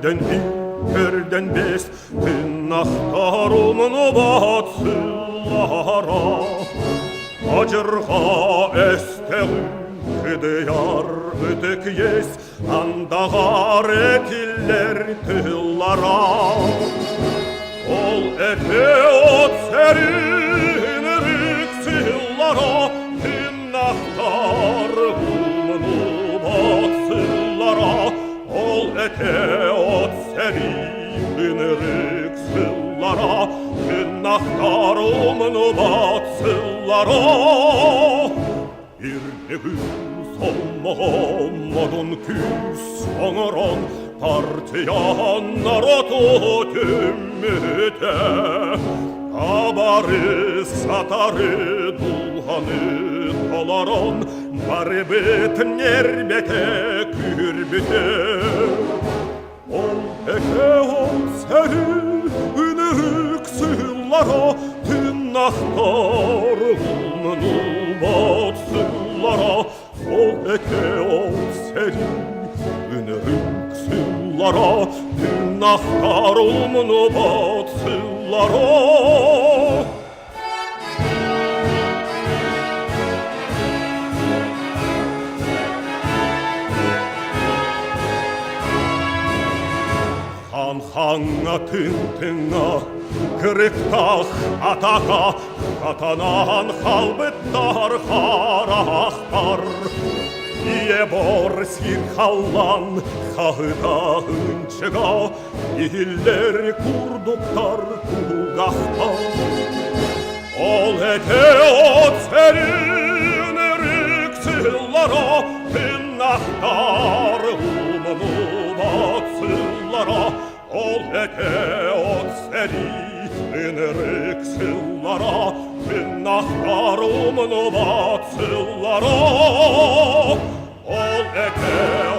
Birden birden biz tırnaklarımın batsılara Acırğa esteğim diyar ötek yes Andağar etiller tıllara Ol ete ot serin rüksüllara Tırnaklarımın batsılara Ol ete ot serin rüksüllara Tırnaklarımın batsılara Bir gün solmamadın küs onuran Partiyanlar otu tümmüte Kabarı satarı dulhanı tolaron Marbetin yerbete kürbüte Ol eke ol seni ünürüksüllara Tırnaklarımın batsılara Ol eke ol seni ünürüksüllara Tırnaklarımın batsılara Han'a tıntına, kırıktah ataka Katanan halbettar harahtar İye bor sirhallan kahıdağın çıga İhiller kurduktar kulgahtar Ol ete ot serin rüksüllara Tırnaktar umunu batsıllara Ol ete ot serin rüksüllara Tırnaklarımın batsıllara Ol ete